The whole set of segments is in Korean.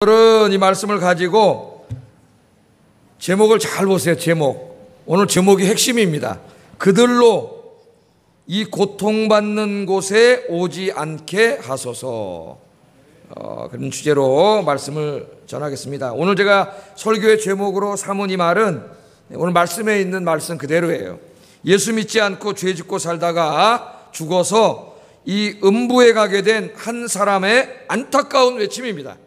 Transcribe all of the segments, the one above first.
오늘은 이 말씀을 가지고 제목을 잘 보세요. 제목. 오늘 제목이 핵심입니다. 그들로 이 고통받는 곳에 오지 않게 하소서. 그런 주제로 말씀을 전하겠습니다. 오늘 제가 설교의 제목으로 삼은 이 말은 오늘 말씀에 있는 말씀 그대로예요. 예수 믿지 않고 죄 짓고 살다가 죽어서 이 음부에 가게 된 한 사람의 안타까운 외침입니다.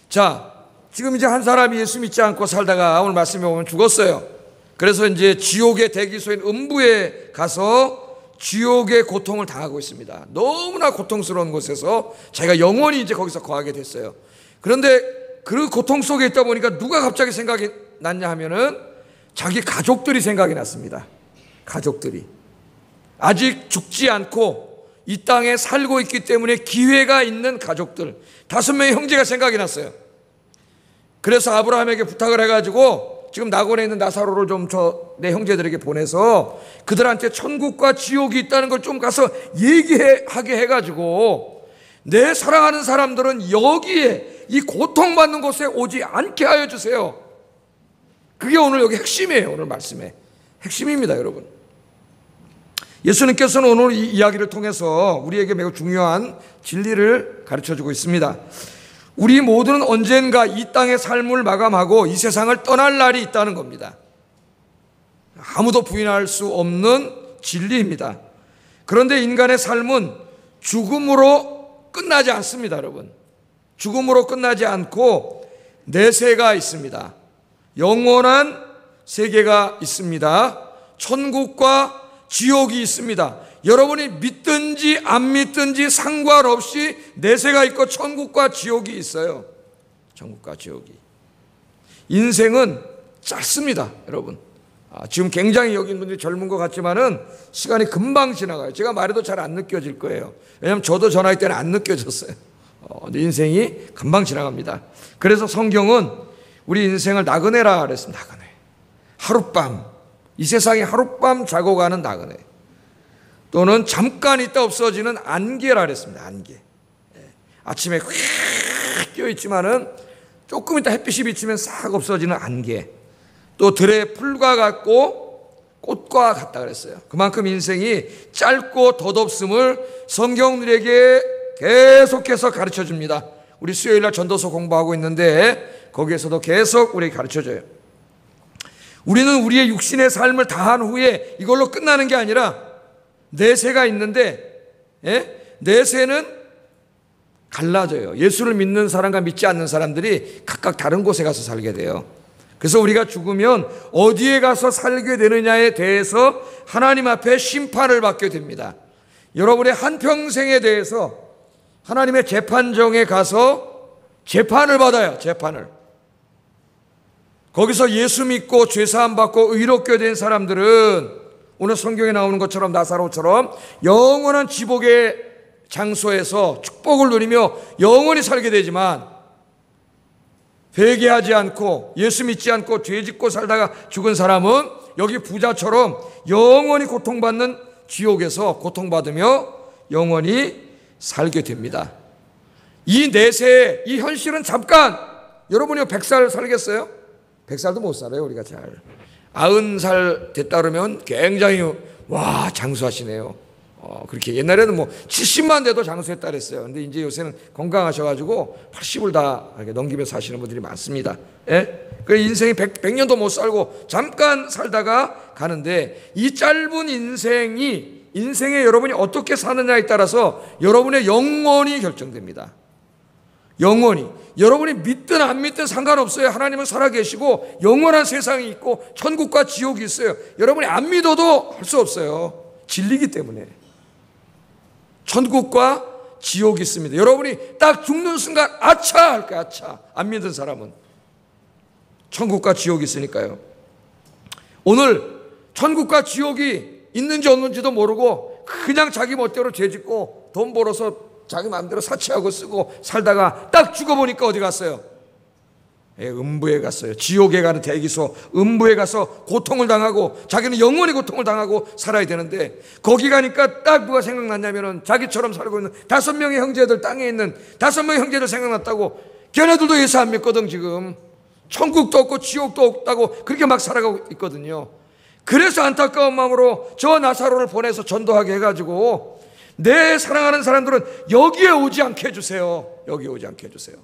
자, 지금 이제 한 사람이 예수 믿지 않고 살다가 오늘 말씀에 보면 죽었어요. 그래서 이제 지옥의 대기소인 음부에 가서 지옥의 고통을 당하고 있습니다. 너무나 고통스러운 곳에서 자기가 영원히 이제 거기서 거하게 됐어요. 그런데 그 고통 속에 있다 보니까 누가 갑자기 생각이 났냐 하면은 자기 가족들이 생각이 났습니다. 가족들이. 아직 죽지 않고 이 땅에 살고 있기 때문에 기회가 있는 가족들 5명의 형제가 생각이 났어요. 그래서 아브라함에게 부탁을 해가지고 지금 낙원에 있는 나사로를 좀 내 형제들에게 보내서 그들한테 천국과 지옥이 있다는 걸 좀 가서 얘기하게 해가지고 내 사랑하는 사람들은 여기에 이 고통받는 곳에 오지 않게 하여 주세요. 그게 오늘 여기 핵심이에요. 오늘 말씀의 핵심입니다, 여러분. 예수님께서는 오늘 이 이야기를 통해서 우리에게 매우 중요한 진리를 가르쳐주고 있습니다. 우리 모두는 언젠가 이 땅의 삶을 마감하고 이 세상을 떠날 날이 있다는 겁니다. 아무도 부인할 수 없는 진리입니다. 그런데 인간의 삶은 죽음으로 끝나지 않습니다, 여러분. 죽음으로 끝나지 않고 내세가 있습니다. 영원한 세계가 있습니다. 천국과 지옥이 있습니다. 여러분이 믿든지 안 믿든지 상관없이 내세가 있고 천국과 지옥이 있어요. 천국과 지옥이. 인생은 짧습니다, 여러분. 지금 굉장히 여기 있는 분들이 젊은 것 같지만은 시간이 금방 지나가요. 제가 말해도 잘 안 느껴질 거예요. 왜냐하면 저도 저 나이 때는 안 느껴졌어요. 근데 인생이 금방 지나갑니다. 그래서 성경은 우리 인생을 나그네라 그랬습니다. 나그네. 하룻밤. 이 세상에 하룻밤 자고 가는 나그네. 또는 잠깐 있다 없어지는 안개라 그랬습니다. 안개. 아침에 휙 끼어있지만은 조금 있다 햇빛이 비치면 싹 없어지는 안개. 또 들의 풀과 같고 꽃과 같다 그랬어요. 그만큼 인생이 짧고 덧없음을 성경 우리에게 계속해서 가르쳐줍니다. 우리 수요일날 전도서 공부하고 있는데 거기에서도 계속 우리에게 가르쳐줘요. 우리는 우리의 육신의 삶을 다한 후에 이걸로 끝나는 게 아니라 내세가 있는데 내세는 갈라져요. 예수를 믿는 사람과 믿지 않는 사람들이 각각 다른 곳에 가서 살게 돼요. 그래서 우리가 죽으면 어디에 가서 살게 되느냐에 대해서 하나님 앞에 심판을 받게 됩니다. 여러분의 한평생에 대해서 하나님의 재판정에 가서 재판을 받아요. 재판을. 거기서 예수 믿고 죄사함 받고 의롭게 된 사람들은 오늘 성경에 나오는 것처럼 나사로처럼 영원한 지복의 장소에서 축복을 누리며 영원히 살게 되지만 회개하지 않고 예수 믿지 않고 죄 짓고 살다가 죽은 사람은 여기 부자처럼 영원히 고통받는 지옥에서 고통받으며 영원히 살게 됩니다. 이 내세, 이 현실은 잠깐. 여러분이 100살 살겠어요? 100살도 못 살아요, 우리가 잘. 90살 됐다 그러면 굉장히, 와, 장수하시네요. 그렇게 옛날에는 뭐 70만 돼도 장수했다 그랬어요. 근데 이제 요새는 건강하셔가지고 80을 다 이렇게 넘기면서 사시는 분들이 많습니다. 예? 그 인생이 100년도 못 살고 잠깐 살다가 가는데 이 짧은 인생에 여러분이 어떻게 사느냐에 따라서 여러분의 영원이 결정됩니다. 영원히. 여러분이 믿든 안 믿든 상관없어요. 하나님은 살아계시고 영원한 세상이 있고 천국과 지옥이 있어요. 여러분이 안 믿어도 할 수 없어요. 진리기 때문에. 천국과 지옥이 있습니다. 여러분이 딱 죽는 순간 아차 할 거야. 아차. 안 믿은 사람은. 천국과 지옥이 있으니까요. 오늘 천국과 지옥이 있는지 없는지도 모르고 그냥 자기 멋대로 죄짓고 돈 벌어서 자기 마음대로 사치하고 쓰고 살다가 딱 죽어보니까 어디 갔어요? 음부에 갔어요. 지옥에 가는 대기소 음부에 가서 고통을 당하고 자기는 영원히 고통을 당하고 살아야 되는데, 거기 가니까 딱 누가 생각났냐면은 자기처럼 살고 있는 5명의 형제들, 땅에 있는 5명의 형제들 생각났다고. 걔네들도 예수 안 믿거든. 지금 천국도 없고 지옥도 없다고 그렇게 막 살아가고 있거든요. 그래서 안타까운 마음으로 저 나사로를 보내서 전도하게 해가지고, 내 사랑하는 사람들은 여기에 오지 않게 해주세요. 여기에 오지 않게 해주세요.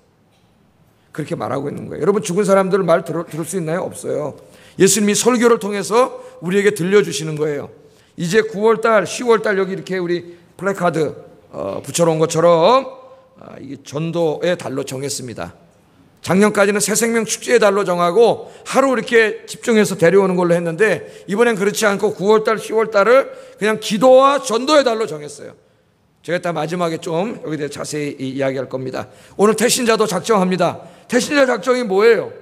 그렇게 말하고 있는 거예요. 여러분, 죽은 사람들 말 들을 수 있나요? 없어요. 예수님이 설교를 통해서 우리에게 들려주시는 거예요. 이제 9월달, 10월달 여기 이렇게 우리 플래카드 붙여놓은 것처럼 이게 전도의 달로 정했습니다. 작년까지는 새생명 축제의 달로 정하고 하루 이렇게 집중해서 데려오는 걸로 했는데, 이번엔 그렇지 않고 9월달, 10월달을 그냥 기도와 전도의 달로 정했어요. 제가 이따 마지막에 좀 여기에 대해 자세히 이야기할 겁니다. 오늘 태신자도 작정합니다. 태신자 작정이 뭐예요?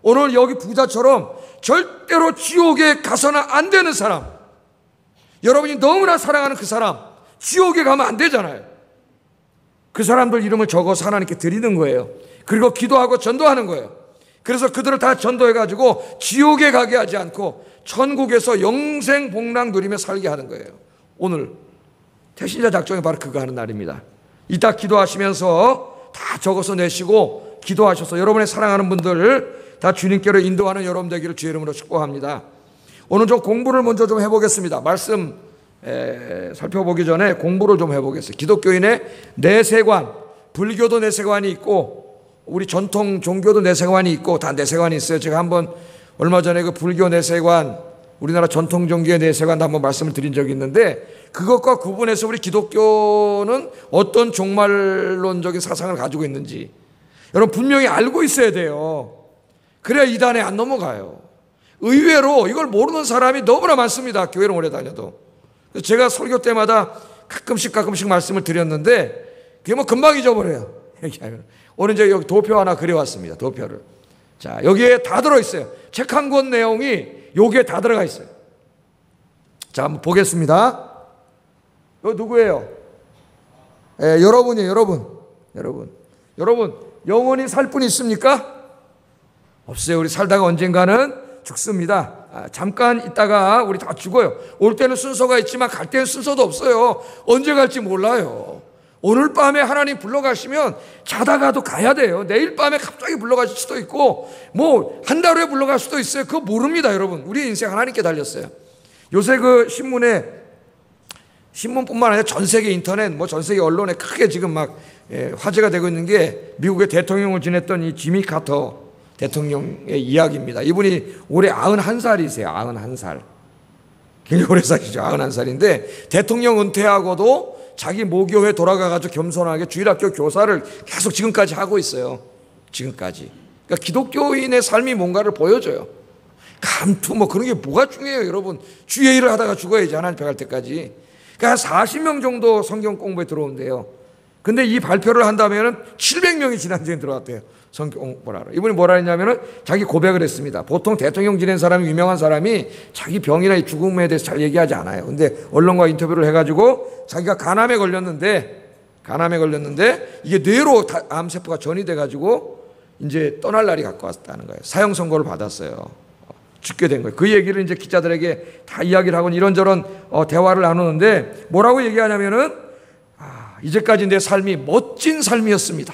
오늘 여기 부자처럼 절대로 지옥에 가서는 안 되는 사람, 여러분이 너무나 사랑하는 그 사람, 지옥에 가면 안 되잖아요. 그 사람들 이름을 적어서 하나님께 드리는 거예요. 그리고 기도하고 전도하는 거예요. 그래서 그들을 다 전도해가지고 지옥에 가게 하지 않고 천국에서 영생 복락 누리며 살게 하는 거예요. 오늘 태신자 작정이 바로 그거 하는 날입니다. 이따 기도하시면서 다 적어서 내시고 기도하셔서 여러분의 사랑하는 분들 다 주님께로 인도하는 여러분 되기를 주의 이름으로 축복합니다. 오늘 좀 공부를 먼저 좀 해보겠습니다. 말씀 살펴보기 전에 공부를 좀 해보겠습니다. 기독교인의 내세관, 불교도 내세관이 있고 우리 전통 종교도 내세관이 있고 다 내세관이 있어요. 제가 한번 얼마 전에 그 불교 내세관, 우리나라 전통 종교의 내세관도 한번 말씀을 드린 적이 있는데, 그것과 구분해서 우리 기독교는 어떤 종말론적인 사상을 가지고 있는지 여러분 분명히 알고 있어야 돼요. 그래야 이단에 안 넘어가요. 의외로 이걸 모르는 사람이 너무나 많습니다. 교회를 오래 다녀도. 제가 설교 때마다 가끔씩 말씀을 드렸는데 그게 뭐 금방 잊어버려요. 오늘 이제 여기 도표 하나 그려왔습니다. 도표를. 자, 여기에 다 들어있어요. 책 한 권 내용이 여기에 다 들어가 있어요. 자, 한번 보겠습니다. 이거 누구예요? 여러분이에요. 여러분 영원히 살 분 있습니까? 없어요. 우리 살다가 언젠가는 죽습니다. 잠깐 있다가 우리 다 죽어요. 올 때는 순서가 있지만 갈 때는 순서도 없어요. 언제 갈지 몰라요. 오늘 밤에 하나님 불러가시면 자다가도 가야 돼요. 내일 밤에 갑자기 불러가실 수도 있고 뭐 한 달 후에 불러갈 수도 있어요. 그거 모릅니다. 여러분, 우리 인생 하나님께 달렸어요. 요새 그 신문뿐만 아니라 전 세계 인터넷, 뭐 전 세계 언론에 크게 지금 막 화제가 되고 있는 게 미국의 대통령을 지냈던 이 지미 카터 대통령의 이야기입니다. 이분이 올해 91살이세요. 91살. 굉장히 오래 사시죠. 91살인데 대통령 은퇴하고도 자기 모교회 돌아가가지고 겸손하게 주일학교 교사를 계속 지금까지 하고 있어요. 지금까지. 그러니까 기독교인의 삶이 뭔가를 보여줘요. 감투 뭐 그런 게 뭐가 중요해요, 여러분. 주의 일을 하다가 죽어야지, 하나님 앞에 갈 때까지. 그러니까 한 40명 정도 성경 공부에 들어온대요. 근데 이 발표를 한다면은 700명이 지난주에 들어왔대요. 성경 공부를 하러. 이분이 뭐라 했냐면은 자기 고백을 했습니다. 보통 대통령 지낸 사람이, 유명한 사람이 자기 병이나 죽음에 대해서 잘 얘기하지 않아요. 근데 언론과 인터뷰를 해가지고 자기가 간암에 걸렸는데 이게 뇌로 암세포가 전이 돼가지고 이제 떠날 날이 가까웠다는 거예요. 사형 선고를 받았어요. 죽게 된 거예요. 그 얘기를 이제 기자들에게 다 이야기를 하고 이런저런 대화를 나누는데 뭐라고 얘기하냐면은 이제까지 내 삶이 멋진 삶이었습니다.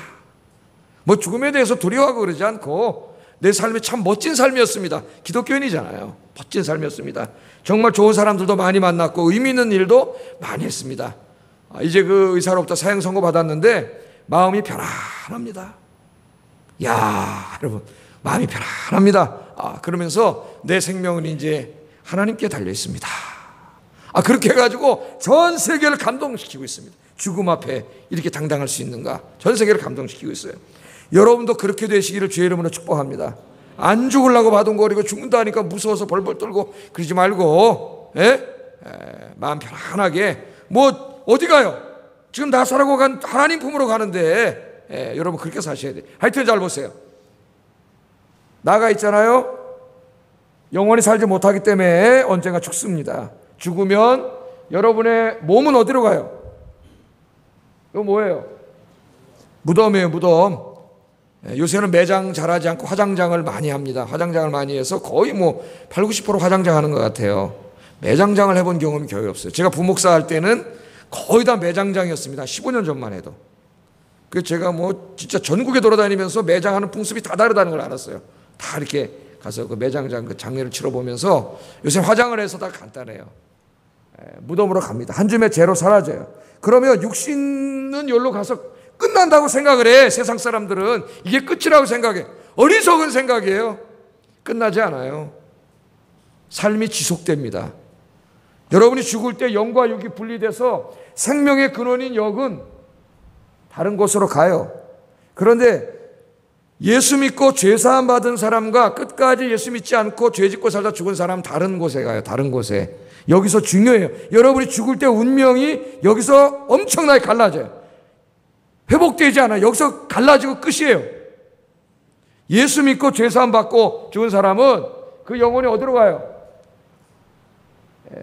뭐 죽음에 대해서 두려워하고 그러지 않고 내 삶이 참 멋진 삶이었습니다. 기독교인이잖아요. 멋진 삶이었습니다. 정말 좋은 사람들도 많이 만났고 의미 있는 일도 많이 했습니다. 이제 그 의사로부터 사형 선고 받았는데 마음이 편안합니다. 야, 여러분, 마음이 편안합니다. 그러면서 내 생명은 이제 하나님께 달려 있습니다. 그렇게 해가지고 전 세계를 감동시키고 있습니다. 죽음 앞에 이렇게 당당할 수 있는가? 전 세계를 감동시키고 있어요. 여러분도 그렇게 되시기를 주의 이름으로 축복합니다. 안 죽으려고 바둥거리고 죽는다니까 무서워서 벌벌 떨고 그러지 말고, 마음 편안하게. 뭐 어디 가요? 지금 나사라고 간 하나님 품으로 가는데 여러분 그렇게 사셔야 돼요. 하여튼 잘 보세요. 나가 있잖아요. 영원히 살지 못하기 때문에 언젠가 죽습니다. 죽으면 여러분의 몸은 어디로 가요? 이거 뭐예요? 무덤이에요, 무덤. 요새는 매장 잘하지 않고 화장장을 많이 합니다. 화장장을 많이 해서 거의 뭐 8, 90% 화장장 하는 것 같아요. 매장장을 해본 경험이 거의 없어요. 제가 부목사 할 때는 거의 다 매장장이었습니다. 15년 전만 해도. 그래서 제가 뭐 진짜 전국에 돌아다니면서 매장하는 풍습이 다 다르다는 걸 알았어요. 다 이렇게 가서 그 매장장 그 장례를 치러보면서 요새 화장을 해서 다 간단해요. 무덤으로 갑니다. 한 줌의 재로 사라져요. 그러면 육신은 여기로 가서 끝난다고 생각을 해. 세상 사람들은 이게 끝이라고 생각해. 어리석은 생각이에요. 끝나지 않아요. 삶이 지속됩니다. 여러분이 죽을 때 영과 육이 분리돼서 생명의 근원인 영은 다른 곳으로 가요. 그런데 예수 믿고 죄사함 받은 사람과 끝까지 예수 믿지 않고 죄 짓고 살다 죽은 사람 다른 곳에 가요. 다른 곳에. 여기서 중요해요. 여러분이 죽을 때 운명이 여기서 엄청나게 갈라져요. 회복되지 않아요. 여기서 갈라지고 끝이에요. 예수 믿고 죄사함 받고 죽은 사람은 그 영혼이 어디로 가요?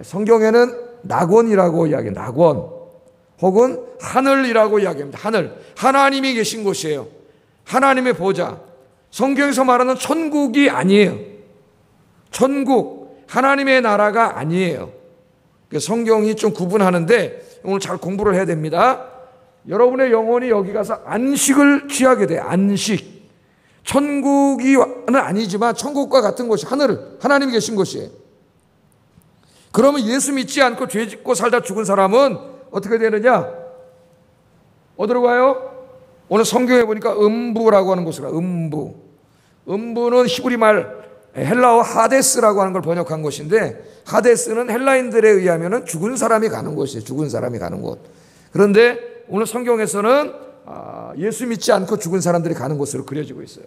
성경에는 낙원이라고 이야기해요. 낙원. 혹은 하늘이라고 이야기합니다. 하늘. 하나님이 계신 곳이에요. 하나님의 보좌. 성경에서 말하는 천국이 아니에요. 천국. 하나님의 나라가 아니에요. 성경이 좀 구분하는데 오늘 잘 공부를 해야 됩니다. 여러분의 영혼이 여기 가서 안식을 취하게 돼요. 안식. 천국은 아니지만 천국과 같은 곳이 하나님이 계신 곳이에요. 그러면 예수 믿지 않고 죄 짓고 살다 죽은 사람은 어떻게 되느냐? 어디로 가요? 오늘 성경에 보니까 음부라고 하는 곳으로 가요. 음부. 음부는 히브리 말 헬라어 하데스라고 하는 걸 번역한 곳인데 하데스는 헬라인들에 의하면 죽은 사람이 가는 곳이에요. 죽은 사람이 가는 곳. 그런데 오늘 성경에서는 예수 믿지 않고 죽은 사람들이 가는 곳으로 그려지고 있어요.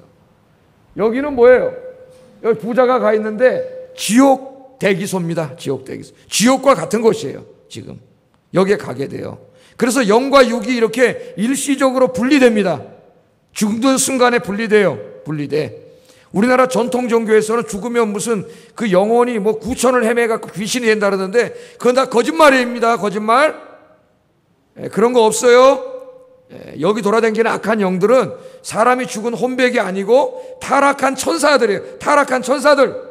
여기는 뭐예요? 여기 부자가 가 있는데 지옥 대기소입니다. 지옥 대기소. 지옥과 같은 곳이에요. 지금 여기에 가게 돼요. 그래서 영과 육이 이렇게 일시적으로 분리됩니다. 죽는 순간에 분리돼요. 분리돼. 우리나라 전통 종교에서는 죽으면 무슨 그 영혼이 뭐 구천을 헤매갖고 귀신이 된다 그러는데 그건 다 거짓말입니다. 거짓말. 그런 거 없어요. 여기 돌아다니는 악한 영들은 사람이 죽은 혼백이 아니고 타락한 천사들이에요. 타락한 천사들.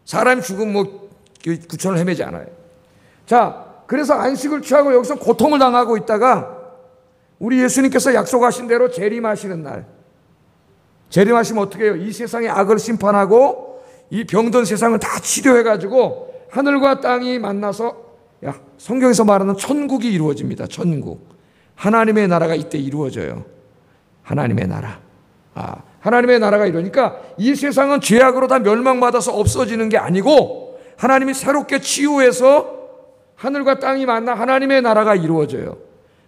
사람이 죽으면 뭐 구천을 헤매지 않아요. 자, 그래서 안식을 취하고 여기서 고통을 당하고 있다가 우리 예수님께서 약속하신 대로 재림하시는 날. 재림하시면 어떻게 해요? 이 세상의 악을 심판하고 이 병든 세상을 다 치료해가지고 하늘과 땅이 만나서 성경에서 말하는 천국이 이루어집니다. 천국. 하나님의 나라가 이때 이루어져요. 하나님의 나라. 하나님의 나라가 이러니까 이 세상은 죄악으로 다 멸망받아서 없어지는 게 아니고 하나님이 새롭게 치유해서 하늘과 땅이 만나 하나님의 나라가 이루어져요.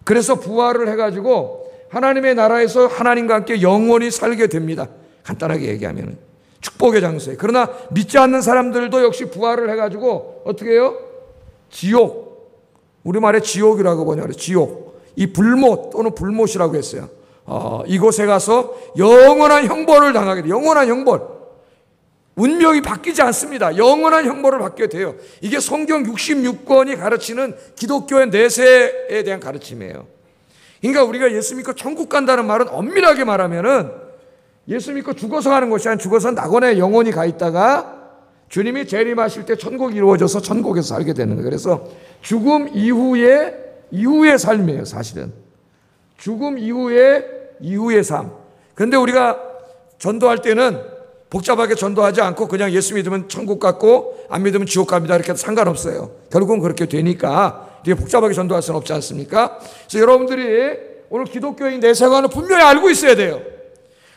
그래서 부활을 해가지고 하나님의 나라에서 하나님과 함께 영원히 살게 됩니다. 간단하게 얘기하면 축복의 장소에. 그러나 믿지 않는 사람들도 역시 부활을 해가지고 어떻게 해요? 지옥. 우리말에 지옥이라고 번역해요. 지옥. 이 불못 또는 불못이라고 했어요. 이곳에 가서 영원한 형벌을 당하게 돼요. 영원한 형벌. 운명이 바뀌지 않습니다. 영원한 형벌을 받게 돼요. 이게 성경 66권이 가르치는 기독교의 내세에 대한 가르침이에요. 그러니까 우리가 예수 믿고 천국 간다는 말은 엄밀하게 말하면은 예수 믿고 죽어서 가는 것이 아니라 죽어서 낙원에 영원히 가 있다가 주님이 재림하실 때 천국이 이루어져서 천국에서 살게 되는 거예요. 그래서 죽음 이후의 삶이에요, 사실은. 죽음 이후의 삶. 그런데 우리가 전도할 때는 복잡하게 전도하지 않고 그냥 예수 믿으면 천국 갔고 안 믿으면 지옥 갑니다. 이렇게 해도 상관없어요. 결국은 그렇게 되니까 이게 복잡하게 전도할 수는 없지 않습니까? 그래서 여러분들이 오늘 기독교인 내세관을 분명히 알고 있어야 돼요.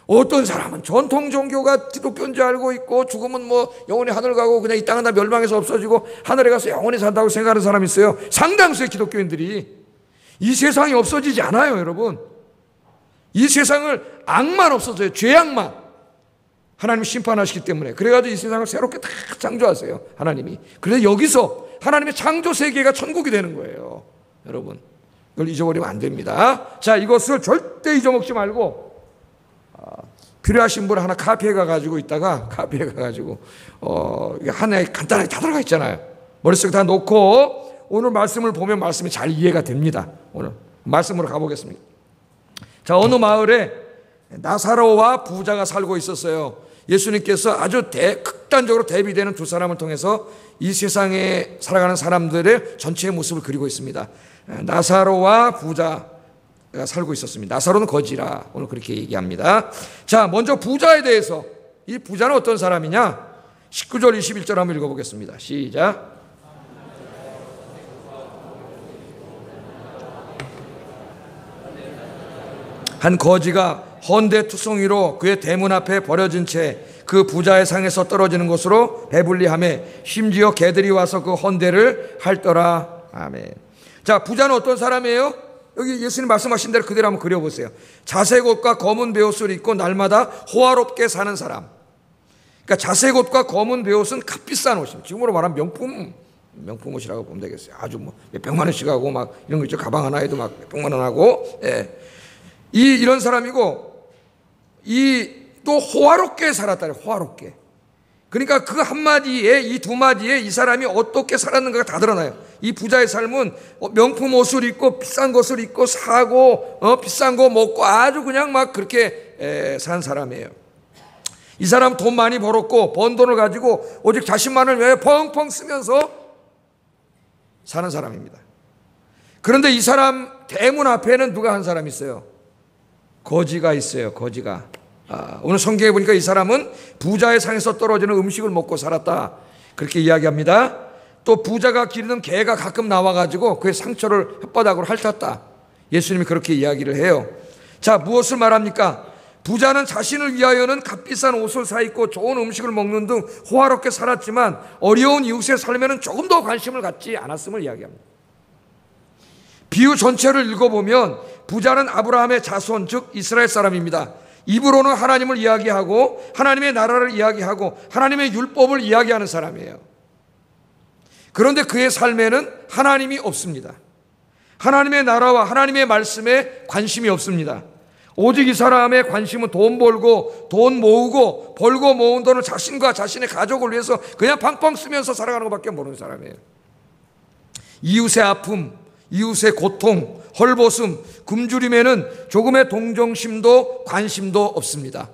어떤 사람은 전통 종교가 기독교인 줄 알고 있고 죽으면 뭐 영원히 하늘 가고 그냥 이 땅은 다 멸망해서 없어지고 하늘에 가서 영원히 산다고 생각하는 사람이 있어요. 상당수의 기독교인들이. 이 세상이 없어지지 않아요, 여러분. 이 세상을 악만 없어져요. 죄악만. 하나님이 심판하시기 때문에. 그래가지고 이 세상을 새롭게 다 창조하세요, 하나님이. 그래서 여기서 하나님의 창조 세계가 천국이 되는 거예요, 여러분. 이걸 잊어버리면 안 됩니다. 자, 이것을 절대 잊어먹지 말고 필요하신 분 하나 카페에 가가지고 있다가 카페에 가가지고 하나에 간단하게 다 들어가 있잖아요. 머릿속에 다 놓고 오늘 말씀을 보면 말씀이 잘 이해가 됩니다. 오늘 말씀으로 가보겠습니다. 자, 어느 마을에 나사로와 부자가 살고 있었어요. 예수님께서 아주 극단적으로 대비되는 두 사람을 통해서 이 세상에 살아가는 사람들의 전체의 모습을 그리고 있습니다. 나사로와 부자가 살고 있었습니다. 나사로는 거지라 오늘 그렇게 얘기합니다. 자, 먼저 부자에 대해서, 이 부자는 어떤 사람이냐? 19절 21절 한번 읽어보겠습니다. 시작. 한 거지가 헌데 투성이로 그의 대문 앞에 버려진 채 그 부자의 상에서 떨어지는 것으로 배불리하매 심지어 개들이 와서 그 헌데를 핥더라. 아멘. 자, 부자는 어떤 사람이에요? 여기 예수님 말씀하신 대로 그대로 한번 그려보세요. 자색 옷과 검은 베옷을 입고 날마다 호화롭게 사는 사람. 그러니까 자색 옷과 검은 베옷은 값비싼 옷입니다. 지금으로 말하면 명품 옷이라고 보면 되겠어요. 아주 뭐 몇백만 원씩 하고 막 이런 거 있죠. 가방 하나에도 막 몇백만 원 하고. 예. 이런 사람이고, 또 호화롭게 살았다. 호화롭게. 그러니까 그 한마디에, 이 두 마디에 이 사람이 어떻게 살았는가가 다 드러나요. 이 부자의 삶은 명품 옷을 입고 비싼 것을 입고 사고 비싼 거 먹고 아주 그냥 막 그렇게 산 사람이에요. 이 사람 돈 많이 벌었고 번 돈을 가지고 오직 자신만을 위해 펑펑 쓰면서 사는 사람입니다. 그런데 이 사람 대문 앞에는 누가 한 사람이 있어요? 거지가 있어요. 거지가. 오늘 성경에 보니까 이 사람은 부자의 상에서 떨어지는 음식을 먹고 살았다, 그렇게 이야기합니다. 또 부자가 기르는 개가 가끔 나와가지고 그의 상처를 혓바닥으로 핥았다, 예수님이 그렇게 이야기를 해요. 자, 무엇을 말합니까? 부자는 자신을 위하여는 값비싼 옷을 사 입고 좋은 음식을 먹는 등 호화롭게 살았지만 어려운 이웃의 삶에는 조금 더 관심을 갖지 않았음을 이야기합니다. 비유 전체를 읽어보면 부자는 아브라함의 자손, 즉 이스라엘 사람입니다. 입으로는 하나님을 이야기하고 하나님의 나라를 이야기하고 하나님의 율법을 이야기하는 사람이에요. 그런데 그의 삶에는 하나님이 없습니다. 하나님의 나라와 하나님의 말씀에 관심이 없습니다. 오직 이 사람의 관심은 돈 벌고 돈 모으고 벌고 모은 돈을 자신과 자신의 가족을 위해서 그냥 팡팡 쓰면서 살아가는 것밖에 모르는 사람이에요. 이웃의 아픔, 이웃의 고통, 헐벗음, 굶주림에는 조금의 동정심도 관심도 없습니다.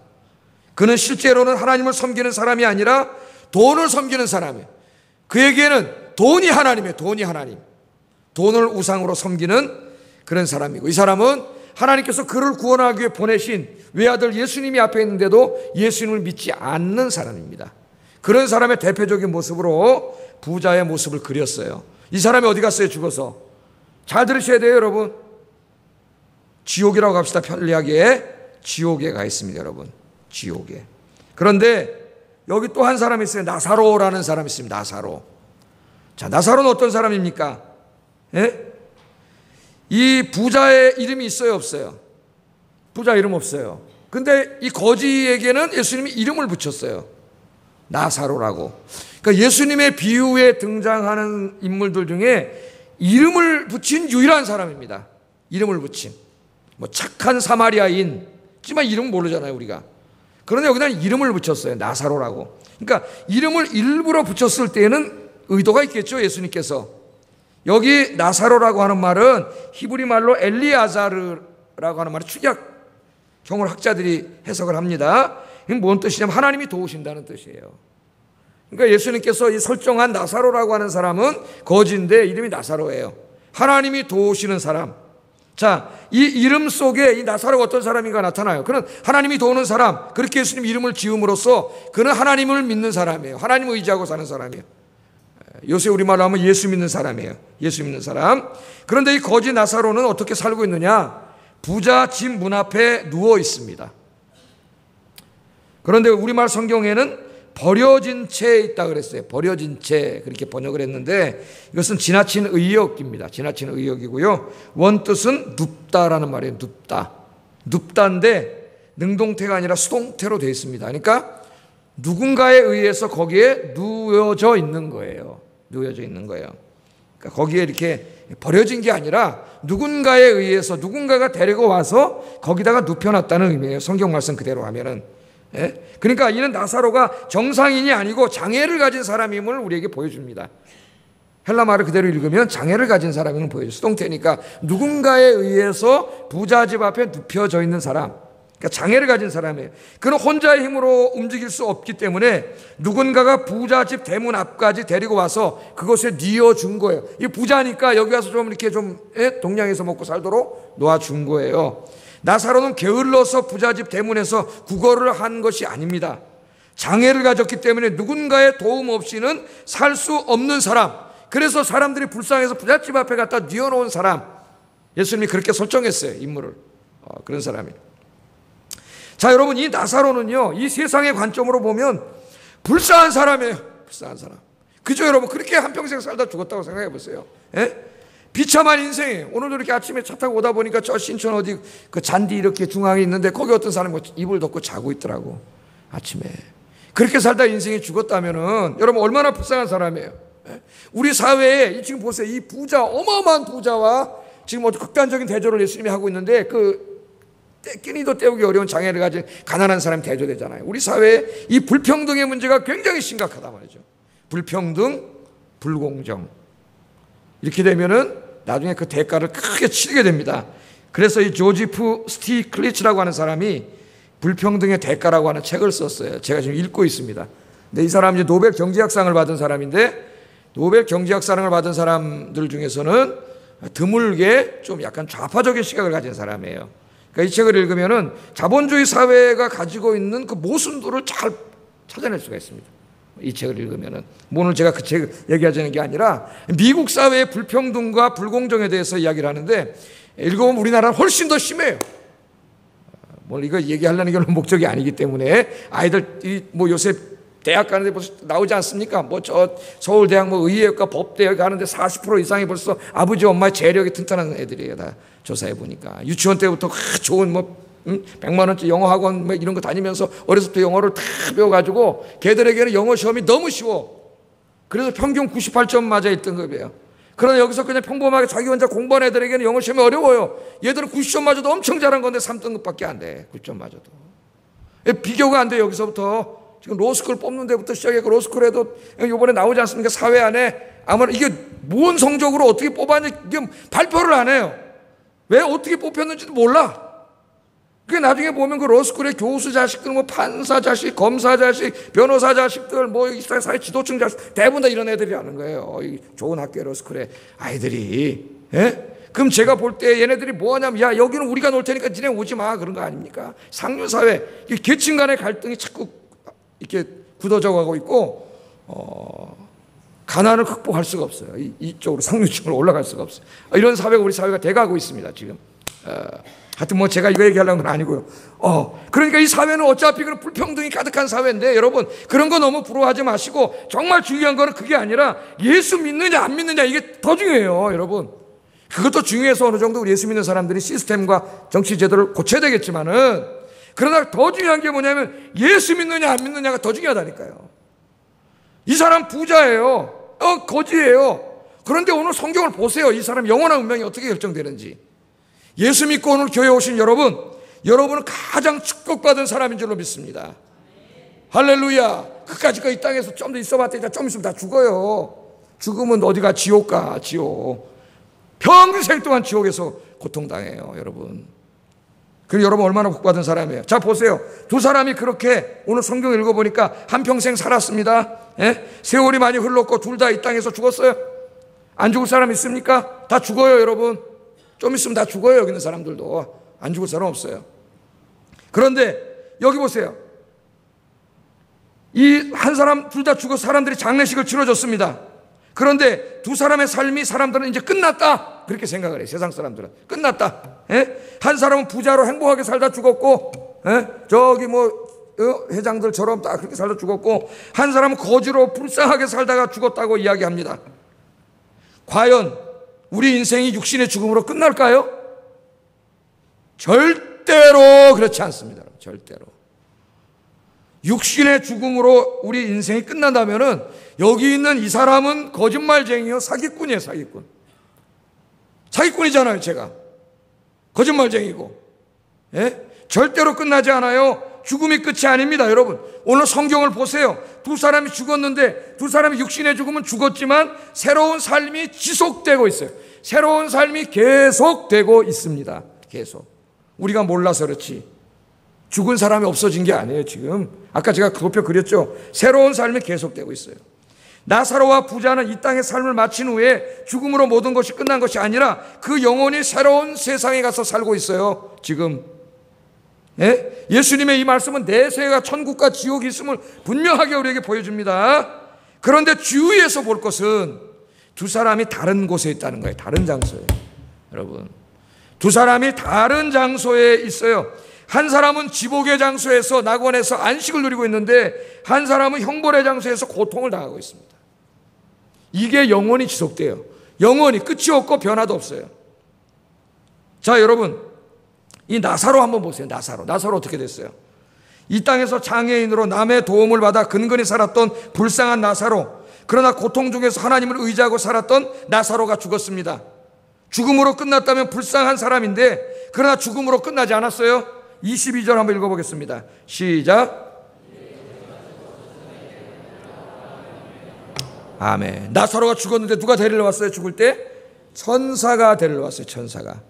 그는 실제로는 하나님을 섬기는 사람이 아니라 돈을 섬기는 사람이에요. 그에게는 돈이 하나님이에요. 돈이 하나님. 돈을 우상으로 섬기는 그런 사람이고, 이 사람은 하나님께서 그를 구원하기 위해 보내신 외아들 예수님이 앞에 있는데도 예수님을 믿지 않는 사람입니다. 그런 사람의 대표적인 모습으로 부자의 모습을 그렸어요. 이 사람이 어디 갔어요? 죽어서. 잘 들으셔야 돼요, 여러분. 지옥이라고 합시다. 편리하게. 지옥에 가 있습니다, 여러분. 지옥에. 그런데 여기 또 한 사람이 있어요. 나사로라는 사람이 있습니다. 나사로. 자, 나사로는 어떤 사람입니까? 예? 이 부자의 이름이 있어요, 없어요? 부자 이름 없어요. 근데 이 거지에게는 예수님이 이름을 붙였어요. 나사로라고. 그러니까 예수님의 비유에 등장하는 인물들 중에 이름을 붙인 유일한 사람입니다. 이름을 붙인. 뭐 착한 사마리아인, 하지만 이름 모르잖아요, 우리가. 그런데 여기다 이름을 붙였어요. 나사로라고. 그러니까 이름을 일부러 붙였을 때에는 의도가 있겠죠, 예수님께서. 여기 나사로라고 하는 말은 히브리 말로 엘리아자르라고 하는 말이 축약형을 학자들이 해석을 합니다. 이게 뭔 뜻이냐면 하나님이 도우신다는 뜻이에요. 그러니까 예수님께서 이 설정한 나사로라고 하는 사람은 거지인데 이름이 나사로예요. 하나님이 도우시는 사람. 자, 이 이름 속에 이 나사로가 어떤 사람인가 나타나요. 그는 하나님이 도우는 사람, 그렇게 예수님 이름을 지음으로써 그는 하나님을 믿는 사람이에요. 하나님을 의지하고 사는 사람이에요. 요새 우리말로 하면 예수 믿는 사람이에요. 예수 믿는 사람. 그런데 이 거지 나사로는 어떻게 살고 있느냐? 부자 집 문 앞에 누워 있습니다. 그런데 우리말 성경에는 버려진 채 있다 그랬어요. 버려진 채, 그렇게 번역을 했는데 이것은 지나친 의역입니다. 지나친 의역이고요. 원뜻은 눕다라는 말이에요. 눕다. 눕다인데 능동태가 아니라 수동태로 되어 있습니다. 그러니까 누군가에 의해서 거기에 누워져 있는 거예요. 누워져 있는 거예요. 그러니까 거기에 이렇게 버려진 게 아니라 누군가에 의해서 누군가가 데리고 와서 거기다가 눕혀놨다는 의미예요. 성경 말씀 그대로 하면은. 예? 그러니까 이는 나사로가 정상인이 아니고 장애를 가진 사람임을 우리에게 보여줍니다. 헬라 말을 그대로 읽으면 장애를 가진 사람임을 보여줘요. 수동태니까 누군가에 의해서 부자 집 앞에 눕혀져 있는 사람, 그러니까 장애를 가진 사람이에요. 그는 혼자의 힘으로 움직일 수 없기 때문에 누군가가 부잣집 대문 앞까지 데리고 와서 그것에 뉘어준 거예요. 이 부자니까 여기 와서 좀 이렇게 좀 동양에서 먹고 살도록 놓아준 거예요. 나사로는 게을러서 부잣집 대문에서 구걸을 한 것이 아닙니다. 장애를 가졌기 때문에 누군가의 도움 없이는 살 수 없는 사람, 그래서 사람들이 불쌍해서 부잣집 앞에 갖다 뉘어놓은 사람, 예수님이 그렇게 설정했어요. 인물을. 그런 사람이에요. 자, 여러분, 이 나사로는요, 이 세상의 관점으로 보면 불쌍한 사람이에요. 불쌍한 사람. 그죠, 여러분? 그렇게 한평생 살다 죽었다고 생각해 보세요. 예? 비참한 인생이에요. 오늘도 이렇게 아침에 차 타고 오다 보니까 저 신촌 어디 그 잔디 이렇게 중앙에 있는데 거기 어떤 사람이 이불 덮고 자고 있더라고. 아침에. 그렇게 살다 인생이 죽었다면은 여러분 얼마나 불쌍한 사람이에요. 예? 우리 사회에 지금 보세요. 이 부자, 어마어마한 부자와 지금 극단적인 대조를 예수님이 하고 있는데 끼니도 때우기 어려운 장애를 가진 가난한 사람이 대조되잖아요. 우리 사회에 이 불평등의 문제가 굉장히 심각하단 말이죠. 불평등, 불공정. 이렇게 되면은 나중에 그 대가를 크게 치르게 됩니다. 그래서 이 조지프 스티클리츠라고 하는 사람이 불평등의 대가라고 하는 책을 썼어요. 제가 지금 읽고 있습니다. 근데 이 사람이 이제 노벨 경제학상을 받은 사람인데, 노벨 경제학상을 받은 사람들 중에서는 드물게 좀 약간 좌파적인 시각을 가진 사람이에요. 그러니까 이 책을 읽으면은 자본주의 사회가 가지고 있는 그 모순들을 잘 찾아낼 수가 있습니다. 이 책을 읽으면은. 오늘 제가 그 책 얘기하자는 게 아니라 미국 사회의 불평등과 불공정에 대해서 이야기를 하는데, 읽어보면 우리나라는 훨씬 더 심해요. 뭐 이거 얘기하려는 게 목적이 아니기 때문에 아이들 뭐 요새 대학 가는데 벌써 나오지 않습니까? 뭐 저 서울대학 뭐 의예과 법대학 가는데 40% 이상이 벌써 아버지 엄마의 재력이 튼튼한 애들이에요. 다 조사해 보니까 유치원 때부터 좋은 뭐 100만 원짜리 영어 학원 뭐 이런 거 다니면서 어려서부터 영어를 다 배워가지고 걔들에게는 영어 시험이 너무 쉬워. 그래서 평균 98점 맞아 있던 급이에요. 그러나 여기서 그냥 평범하게 자기 혼자 공부한 애들에게는 영어 시험이 어려워요. 얘들은 90점 맞아도 엄청 잘한 건데 3등급밖에 안 돼. 9점 맞아도. 비교가 안 돼. 여기서부터 지금 로스쿨 뽑는 데부터 시작해서 로스쿨에도 이번에 나오지 않습니까? 사회 안에 아무래도 이게 뭔 성적으로 어떻게 뽑았는지 이게 발표를 안 해요. 왜 어떻게 뽑혔는지도 몰라. 그 나중에 보면 그 로스쿨의 교수 자식들, 뭐 판사 자식, 검사 자식, 변호사 자식들, 뭐 사회 지도층 자식 대부분 다 이런 애들이 하는 거예요. 좋은 학교 로스쿨의 아이들이. 예? 그럼 제가 볼 때 얘네들이 뭐 하냐면, 야, 여기는 우리가 놀 테니까 니네 오지 마. 그런 거 아닙니까? 상류사회, 계층 간의 갈등이 자꾸 이렇게 굳어져 가고 있고, 가난을 극복할 수가 없어요. 이쪽으로 상류층으로 올라갈 수가 없어요. 이런 사회가 우리 사회가 돼가고 있습니다, 지금. 하여튼 뭐 제가 이거 얘기하려는 건 아니고요. 그러니까 이 사회는 어차피 그런 불평등이 가득한 사회인데, 여러분 그런 거 너무 부러워하지 마시고, 정말 중요한 거는 그게 아니라 예수 믿느냐 안 믿느냐, 이게 더 중요해요. 여러분 그것도 중요해서 어느 정도 우리 예수 믿는 사람들이 시스템과 정치 제도를 고쳐야 되겠지만은, 그러나 더 중요한 게 뭐냐면 예수 믿느냐 안 믿느냐가 더 중요하다니까요. 이 사람 부자예요. 거지예요. 그런데 오늘 성경을 보세요. 이 사람 영원한 운명이 어떻게 결정되는지. 예수 믿고 오늘 교회에 오신 여러분은 가장 축복받은 사람인 줄로 믿습니다. 할렐루야. 그까짓 거 이 땅에서 좀 더 있어봤자 좀 있으면 다 죽어요. 죽으면 어디가? 지옥 가. 지옥. 평생 동안 지옥에서 고통당해요, 여러분. 그리고 여러분 얼마나 복받은 사람이에요. 자, 보세요. 두 사람이 그렇게 오늘 성경 읽어보니까 한평생 살았습니다. 예? 세월이 많이 흘렀고 둘 다 이 땅에서 죽었어요. 안 죽을 사람 있습니까? 다 죽어요, 여러분. 좀 있으면 다 죽어요. 여기 있는 사람들도. 안 죽을 사람 없어요. 그런데 여기 보세요. 이 한 사람 둘 다 죽어서 사람들이 장례식을 치러줬습니다. 그런데 두 사람의 삶이 사람들은 이제 끝났다, 그렇게 생각을 해요. 세상 사람들은 끝났다. 예? 한 사람은 부자로 행복하게 살다 죽었고, 예? 저기 뭐 회장들처럼 딱 그렇게 살다 죽었고, 한 사람은 거지로 불쌍하게 살다가 죽었다고 이야기합니다. 과연 우리 인생이 육신의 죽음으로 끝날까요? 절대로 그렇지 않습니다. 절대로. 육신의 죽음으로 우리 인생이 끝난다면은 여기 있는 이 사람은 거짓말쟁이요, 사기꾼이에요. 사기꾼. 사기꾼이잖아요. 제가 거짓말쟁이고. 예? 절대로 끝나지 않아요. 죽음이 끝이 아닙니다. 여러분 오늘 성경을 보세요. 두 사람이 죽었는데, 두 사람이 육신의 죽음은 죽었지만 새로운 삶이 지속되고 있어요. 새로운 삶이 계속되고 있습니다. 계속. 우리가 몰라서 그렇지. 죽은 사람이 없어진 게 아니에요. 지금 아까 제가 도표 그렸죠. 새로운 삶이 계속되고 있어요. 나사로와 부자는 이 땅의 삶을 마친 후에 죽음으로 모든 것이 끝난 것이 아니라 그 영혼이 새로운 세상에 가서 살고 있어요. 지금 예수님의 이 말씀은 내세가 천국과 지옥이 있음을 분명하게 우리에게 보여줍니다. 그런데 주위에서 볼 것은 두 사람이 다른 곳에 있다는 거예요. 다른 장소에. 여러분, 두 사람이 다른 장소에 있어요. 한 사람은 지복의 장소에서 낙원에서 안식을 누리고 있는데 한 사람은 형벌의 장소에서 고통을 당하고 있습니다. 이게 영원히 지속돼요. 영원히 끝이 없고 변화도 없어요. 자, 여러분, 이 나사로 한번 보세요. 나사로 어떻게 됐어요? 이 땅에서 장애인으로 남의 도움을 받아 근근히 살았던 불쌍한 나사로, 그러나 고통 중에서 하나님을 의지하고 살았던 나사로가 죽었습니다. 죽음으로 끝났다면 불쌍한 사람인데 그러나 죽음으로 끝나지 않았어요. 22절 한번 읽어보겠습니다. 시작. 아멘. 나사로가 죽었는데 누가 데리러 왔어요? 죽을 때? 천사가 데리러 왔어요. 천사가.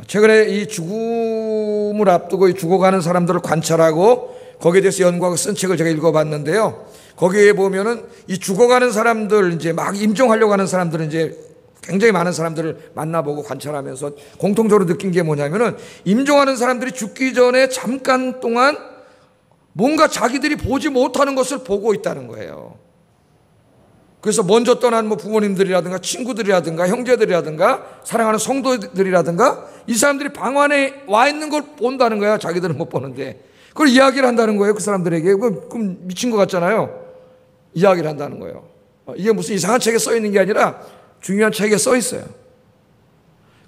최근에 이 죽음을 앞두고 죽어가는 사람들을 관찰하고 거기에 대해서 연구하고 쓴 책을 제가 읽어봤는데요. 거기에 보면은 이 죽어가는 사람들, 이제 막 임종하려고 하는 사람들은 이제 굉장히 많은 사람들을 만나보고 관찰하면서 공통적으로 느낀 게 뭐냐면은 임종하는 사람들이 죽기 전에 잠깐 동안 뭔가 자기들이 보지 못하는 것을 보고 있다는 거예요. 그래서 먼저 떠난 부모님들이라든가 친구들이라든가 형제들이라든가 사랑하는 성도들이라든가 이 사람들이 방 안에 와 있는 걸 본다는 거야. 자기들은 못 보는데. 그걸 이야기를 한다는 거예요. 그 사람들에게. 그럼 미친 것 같잖아요. 이야기를 한다는 거예요. 이게 무슨 이상한 책에 써 있는 게 아니라 중요한 책에 써 있어요.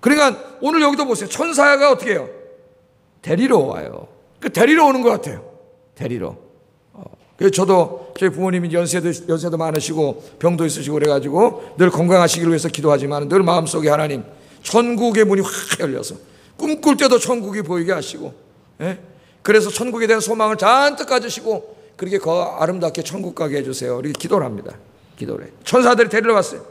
그러니까 오늘 여기도 보세요. 천사가 어떻게 해요? 데리러 와요. 데리러 오는 것 같아요. 데리러. 그래서 저도 저희 부모님이 연세도 많으시고 병도 있으시고 그래가지고 늘 건강하시기를 위해서 기도하지만 늘 마음속에 하나님 천국의 문이 확 열려서 꿈꿀 때도 천국이 보이게 하시고, 그래서 천국에 대한 소망을 잔뜩 가지시고 그렇게 아름답게 천국 가게 해주세요. 이렇게 기도를 합니다. 기도를 해요. 천사들이 데리러 갔어요.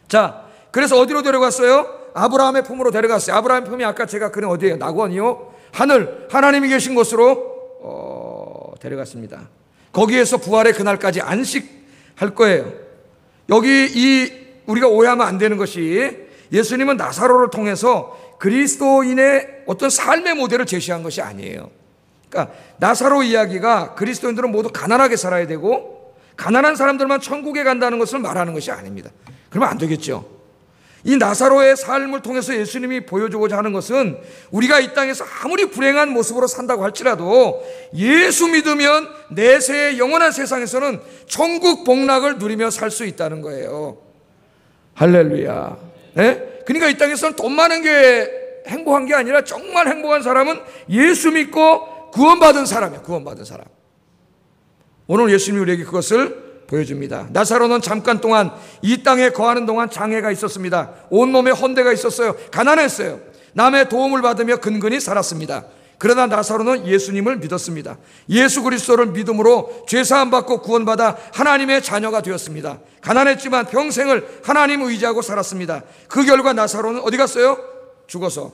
자, 그래서 어디로 데려갔어요? 아브라함의 품으로 데려갔어요. 아브라함의 품이 아까 제가 그린 어디예요? 낙원이요? 하늘, 하나님이 계신 곳으로 데려갔습니다. 거기에서 부활의 그날까지 안식할 거예요. 여기 우리가 오해하면 안 되는 것이 예수님은 나사로를 통해서 그리스도인의 어떤 삶의 모델을 제시한 것이 아니에요. 그러니까 나사로 이야기가 그리스도인들은 모두 가난하게 살아야 되고 가난한 사람들만 천국에 간다는 것을 말하는 것이 아닙니다. 그러면 안 되겠죠. 이 나사로의 삶을 통해서 예수님이 보여주고자 하는 것은 우리가 이 땅에서 아무리 불행한 모습으로 산다고 할지라도 예수 믿으면 내세의 영원한 세상에서는 천국 복락을 누리며 살 수 있다는 거예요. 할렐루야. 그러니까 이 땅에서는 돈 많은 게 행복한 게 아니라 정말 행복한 사람은 예수 믿고 구원받은 사람이에요. 구원받은 사람. 오늘 예수님이 우리에게 그것을 보여줍니다. 나사로는 잠깐 동안 이 땅에 거하는 동안 장애가 있었습니다. 온몸에 헌대가 있었어요. 가난했어요. 남의 도움을 받으며 근근히 살았습니다. 그러나 나사로는 예수님을 믿었습니다. 예수 그리스도를 믿음으로 죄사함 받고 구원받아 하나님의 자녀가 되었습니다. 가난했지만 평생을 하나님 의지하고 살았습니다. 그 결과 나사로는 어디 갔어요? 죽어서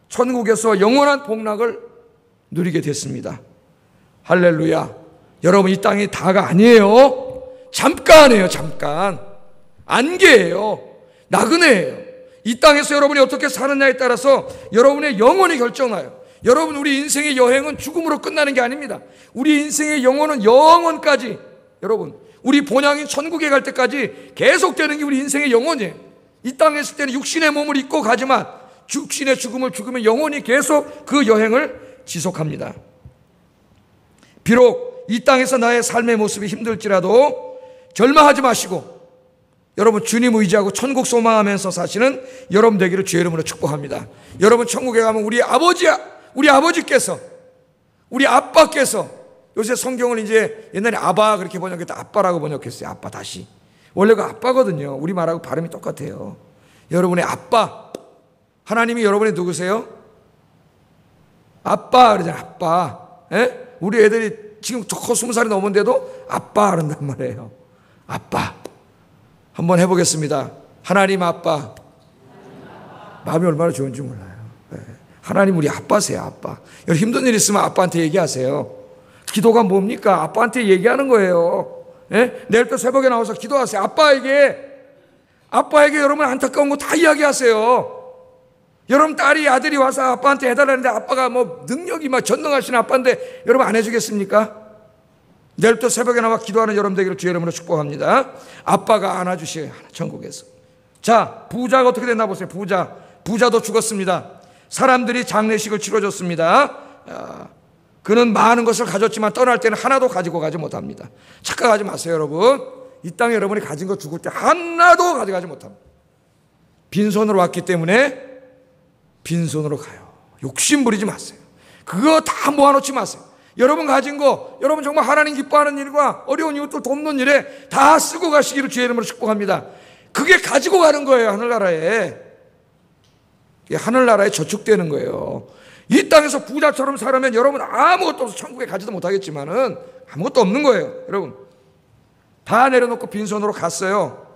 천국에서 영원한 복락을 누리게 됐습니다. 할렐루야. 여러분, 이 땅이 다가 아니에요. 잠깐이에요. 잠깐. 안개예요. 나그네예요. 이 땅에서 여러분이 어떻게 사느냐에 따라서 여러분의 영혼이 결정나요. 여러분, 우리 인생의 여행은 죽음으로 끝나는 게 아닙니다. 우리 인생의 영혼은 영원까지, 여러분, 우리 본향인 천국에 갈 때까지 계속되는 게 우리 인생의 영혼이에요. 이 땅에 있을 때는 육신의 몸을 입고 가지만 육신의 죽음을 죽으면 영혼이 계속 그 여행을 지속합니다. 비록 이 땅에서 나의 삶의 모습이 힘들지라도 절망하지 마시고 여러분 주님 의지하고 천국 소망하면서 사시는 여러분 되기를 주의 이름으로 축복합니다. 여러분 천국에 가면 우리 아버지께서, 우리 아빠께서, 요새 성경을 이제 옛날에 아바 그렇게 번역했다 아빠라고 번역했어요. 아빠 다시. 원래가 아빠거든요. 우리 말하고 발음이 똑같아요. 여러분의 아빠. 하나님이 여러분의 누구세요? 아빠 그러잖아요. 아빠. 우리 애들이 지금 저 20살이 넘은데도 아빠 그런단 말이에요. 아빠. 한번 해보겠습니다. 하나님 아빠. 마음이 얼마나 좋은지 몰라요. 하나님 우리 아빠세요, 아빠. 여러분 힘든 일 있으면 아빠한테 얘기하세요. 기도가 뭡니까? 아빠한테 얘기하는 거예요. 예? 내일부터 새벽에 나와서 기도하세요. 아빠에게 여러분 안타까운 거 다 이야기하세요. 여러분 딸이 아들이 와서 아빠한테 해달라는데 아빠가 뭐 능력이 막 전능하신 아빠인데 여러분 안 해주겠습니까? 내일부터 새벽에 나와 기도하는 여러분 되기를 주의 이름으로 축복합니다. 아빠가 안아주시어요, 천국에서. 자, 부자가 어떻게 됐나 보세요. 부자도 죽었습니다. 사람들이 장례식을 치러줬습니다. 그는 많은 것을 가졌지만 떠날 때는 하나도 가지고 가지 못합니다. 착각하지 마세요, 여러분. 이 땅에 여러분이 가진 거 죽을 때 하나도 가져가지 못합니다. 빈손으로 왔기 때문에 빈손으로 가요. 욕심 부리지 마세요. 그거 다 모아놓지 마세요. 여러분 가진 거, 여러분 정말 하나님 기뻐하는 일과 어려운 이웃들 돕는 일에 다 쓰고 가시기를 주의 이름으로 축복합니다. 그게 가지고 가는 거예요, 하늘나라에. 하늘나라에 저축되는 거예요. 이 땅에서 부자처럼 살면 여러분 아무것도 없어 천국에 가지도 못하겠지만은 아무것도 없는 거예요. 여러분 다 내려놓고 빈손으로 갔어요.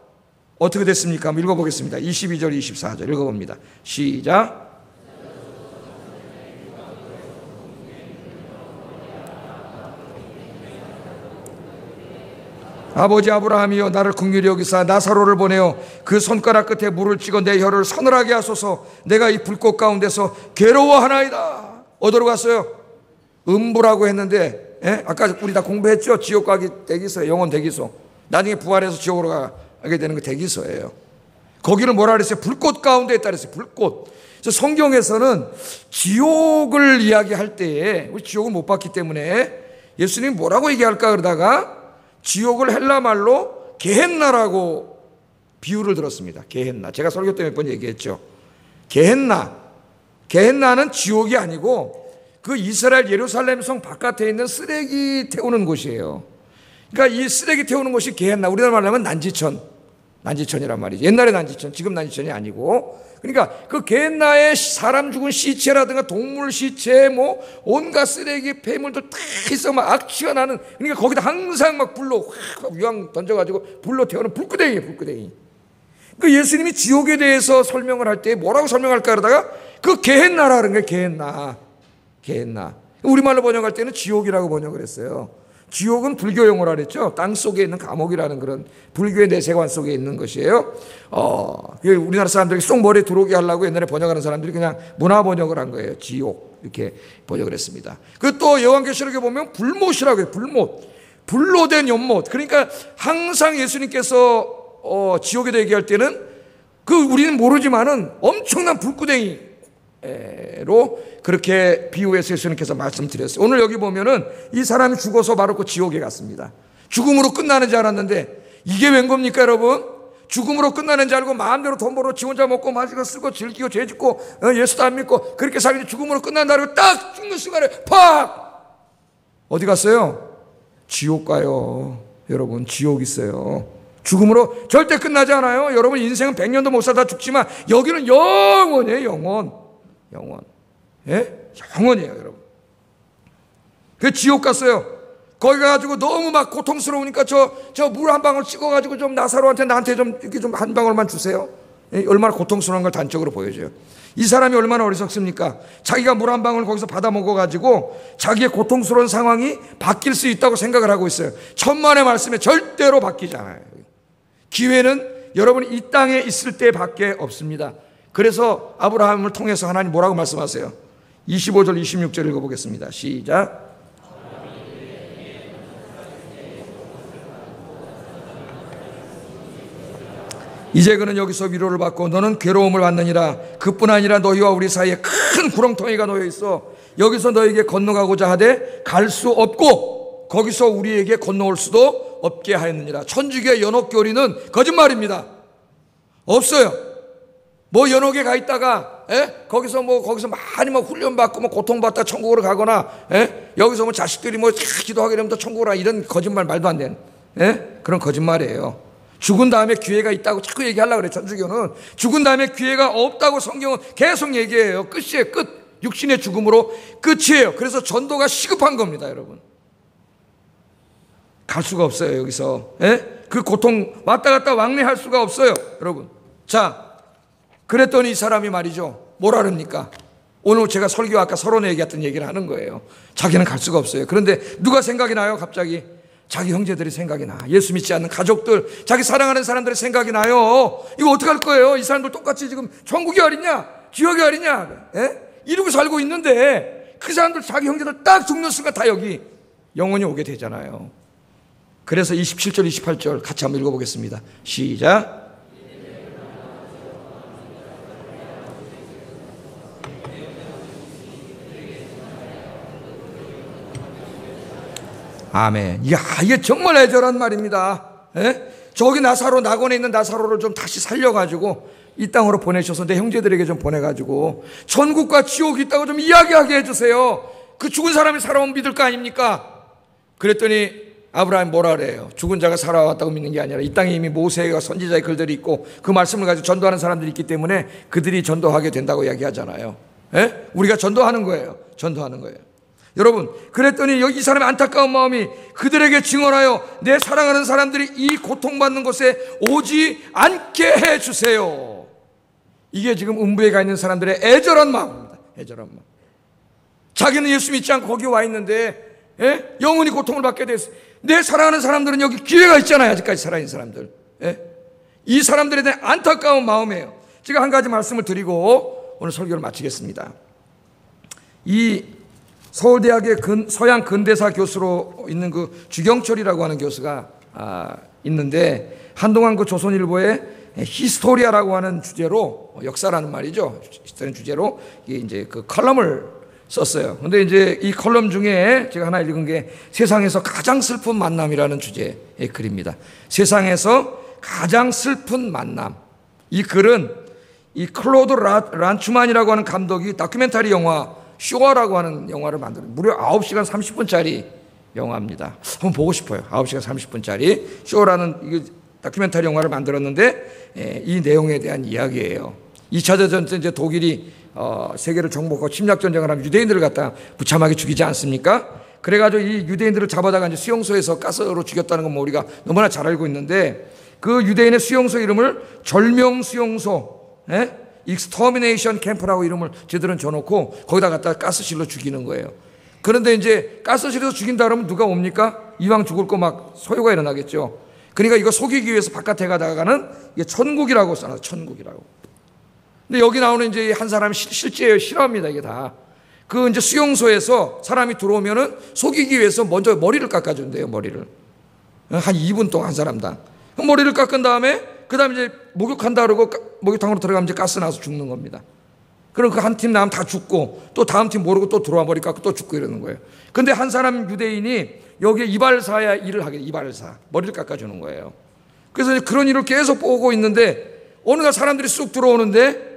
어떻게 됐습니까? 한번 읽어보겠습니다. 22절 24절 읽어봅니다. 시작. 아버지 아브라함이여 나를 긍휼히 여기사 나사로를 보내어 그 손가락 끝에 물을 찍어 내 혀를 서늘하게 하소서. 내가 이 불꽃 가운데서 괴로워하나이다. 어디로 갔어요? 음부라고 했는데 아까 우리 다 공부했죠? 지옥 가기 대기소예요. 영혼 대기소. 나중에 부활해서 지옥으로 가게 되는 거 대기소예요. 거기를 뭐라 그랬어요? 불꽃 가운데 있다 그랬어요. 불꽃. 그래서 성경에서는 지옥을 이야기할 때에 우리 지옥을 못 봤기 때문에 예수님이 뭐라고 얘기할까 그러다가 지옥을 헬라 말로 게헨나라고 비유를 들었습니다. 게헨나. 제가 설교 때 몇 번 얘기했죠. 게헨나는 지옥이 아니고 그 이스라엘 예루살렘 성 바깥에 있는 쓰레기 태우는 곳이에요. 그러니까 이 쓰레기 태우는 곳이 게헨나. 우리나라 말로 하면 난지천이란 말이죠. 옛날의 난지천, 지금 난지천이 아니고. 그러니까 그 게헨나에 사람 죽은 시체라든가 동물 시체 뭐 온갖 쓰레기 폐물들 다 있어 막 악취가 나는. 그러니까 거기다 항상 막 불로 확 유황 던져가지고 불로 태우는 불구덩이에요, 불구덩이. 그 예수님이 지옥에 대해서 설명을 할 때 뭐라고 설명할까 그러다가 그 게헨나라는 거예요. 게헨나. 우리말로 번역할 때는 지옥이라고 번역을 했어요. 지옥은 불교 용어라 그랬죠. 땅 속에 있는 감옥이라는 그런 불교의 내세관 속에 있는 것이에요. 우리나라 사람들이 쏙 머리에 들어오게 하려고 옛날에 번역하는 사람들이 그냥 문화 번역을 한 거예요. 지옥 이렇게 번역을 했습니다. 그 또 요한계시록에 보면 불못이라고 해요. 불로 된 연못. 그러니까 항상 예수님께서 지옥에 얘기할 때는 우리는 모르지만은 엄청난 불구덩이 로 그렇게 비유해서 예수님께서 말씀드렸어요. 오늘 여기 보면은 이 사람이 죽어서 바로 그 지옥에 갔습니다. 죽음으로 끝나는 줄 알았는데 이게 웬 겁니까 여러분? 죽음으로 끝나는 줄 알고 마음대로 돈 벌어 지 혼자 먹고 마시고 쓰고 즐기고 죄 짓고 예수도 안 믿고 그렇게 살기 죽음으로 끝난다 그러고 딱 죽는 순간에 팍! 어디 갔어요? 지옥 가요. 여러분 지옥 있어요. 죽음으로 절대 끝나지 않아요. 여러분 인생은 100년도 못 살다 죽지만 여기는 영원이에요. 영원. 영원이에요, 여러분. 그 지옥 갔어요. 거기 가가지고 너무 막 고통스러우니까 저 물 한 방울 찍어가지고 좀 나사로한테 나한테 좀 이렇게 좀 한 방울만 주세요. 얼마나 고통스러운 걸 단적으로 보여줘요. 이 사람이 얼마나 어리석습니까? 자기가 물 한 방울 거기서 받아 먹어가지고 자기의 고통스러운 상황이 바뀔 수 있다고 생각을 하고 있어요. 천만의 말씀에 절대로 바뀌지 않아요. 기회는 여러분이 이 땅에 있을 때밖에 없습니다. 그래서 아브라함을 통해서 하나님 뭐라고 말씀하세요? 25절 26절 읽어보겠습니다. 시작. 이제 그는 여기서 위로를 받고 너는 괴로움을 받느니라. 그뿐 아니라 너희와 우리 사이에 큰 구렁텅이가 놓여 있어 여기서 너에게 건너가고자 하되 갈 수 없고 거기서 우리에게 건너올 수도 없게 하였느니라. 천주교의 연옥교리는 거짓말입니다. 없어요. 뭐 연옥에 가 있다가 거기서 많이 훈련받고 고통받다 천국으로 가거나 여기서 뭐 자식들이 기도하게 되면 또 천국으로 가 이런 거짓말 말도 안 되는 그런 거짓말이에요. 죽은 다음에 기회가 있다고 자꾸 얘기하려고 그래. 천주교는 죽은 다음에 기회가 없다고 성경은 계속 얘기해요. 끝이에요. 끝. 육신의 죽음으로 끝이에요. 그래서 전도가 시급한 겁니다, 여러분. 갈 수가 없어요. 여기서 그 고통 왔다 갔다 왕래할 수가 없어요, 여러분. 자, 그랬더니 이 사람이 말이죠. 뭐라 그럽니까? 오늘 제가 설교 아까 서론에 얘기했던 얘기를 하는 거예요. 자기는 갈 수가 없어요. 그런데 누가 생각이 나요? 갑자기 자기 형제들이 생각이 나. 예수 믿지 않는 가족들, 자기 사랑하는 사람들의 생각이 나요. 이거 어떡할 거예요? 이 사람들 똑같이 지금 천국이 어딨냐? 지옥이 어딨냐? 예? 이러고 살고 있는데 그 사람들 자기 형제들 딱 죽는 순간 다 여기 영원히 오게 되잖아요. 그래서 27절 28절 같이 한번 읽어보겠습니다. 시작. 아멘. 이게 정말 애절한 말입니다. 예? 저기 나사로, 낙원에 있는 나사로를 좀 다시 살려가지고 이 땅으로 보내셔서 내 형제들에게 좀 보내가지고 천국과 지옥이 있다고 좀 이야기하게 해주세요. 그 죽은 사람이 살아오면 믿을 거 아닙니까? 그랬더니 아브라함이 뭐라 그래요? 죽은 자가 살아왔다고 믿는 게 아니라 이 땅에 이미 모세와 선지자의 글들이 있고 그 말씀을 가지고 전도하는 사람들이 있기 때문에 그들이 전도하게 된다고 이야기하잖아요. 예? 우리가 전도하는 거예요. 전도하는 거예요. 여러분, 그랬더니 이 사람의 안타까운 마음이 그들에게 증언하여 내 사랑하는 사람들이 이 고통받는 곳에 오지 않게 해주세요. 이게 지금 음부에 가 있는 사람들의 애절한 마음입니다. 애절한 마음. 자기는 예수 믿지 않고 거기 와 있는데 영원히 고통을 받게 됐어요. 내 사랑하는 사람들은 여기 기회가 있잖아요. 아직까지 살아있는 사람들. 이 사람들에 대한 안타까운 마음이에요. 제가 한 가지 말씀을 드리고 오늘 설교를 마치겠습니다. 이 서울대학의 서양 근대사 교수로 있는 그 주경철이라고 하는 교수가 있는데 한동안 그 조선일보에 히스토리아라고 하는 주제로 역사라는 말이죠. 히스토리아는 주제로 이제 그 컬럼을 썼어요. 근데 이제 이 컬럼 중에 제가 하나 읽은 게 세상에서 가장 슬픈 만남이라는 주제의 글입니다. 세상에서 가장 슬픈 만남. 이 글은 이 클로드 란추만이라고 하는 감독이 다큐멘터리 영화 쇼아라고 하는 영화를 만들었어요. 무려 9시간 30분짜리 영화입니다. 한번 보고 싶어요. 9시간 30분짜리 쇼라는 다큐멘터리 영화를 만들었는데 이 내용에 대한 이야기예요. 2차 대전 때 이제 독일이 세계를 정복하고 침략전쟁을 하면 유대인들을 갖다 무참하게 죽이지 않습니까? 그래가지고 이 유대인들을 잡아다가 이제 수용소에서 가스로 죽였다는 건 뭐 우리가 너무나 잘 알고 있는데 그 유대인의 수용소 이름을 절명수용소, 익스터미네이션 캠프라고 이름을 제대로 줘놓고 거기다 갖다 가스실로 죽이는 거예요. 그런데 이제 가스실에서 죽인다 그러면 누가 옵니까? 이왕 죽을 거 막 소요가 일어나겠죠. 그러니까 이거 속이기 위해서 바깥에 가다가는 이게 천국이라고 써놔요. 천국이라고. 근데 여기 나오는 이제 한 사람이 실제예요. 실화입니다. 이게 다. 그 이제 수용소에서 사람이 들어오면은 속이기 위해서 먼저 머리를 깎아준대요. 머리를. 한 2분 동안 한 사람당. 머리를 깎은 다음에 그 다음에 이제 목욕한다 그러고 목욕탕으로 들어가면 이제 가스 나서 죽는 겁니다. 그럼 그 한 팀 나면 다 죽고 또 다음 팀 모르고 또 들어와 머리 깎고 또 죽고 이러는 거예요. 근데 한 사람 유대인이 여기에 이발사야 일을 하게 돼. 이발사. 머리를 깎아주는 거예요. 그래서 그런 일을 계속 보고 있는데 어느 날 사람들이 쑥 들어오는데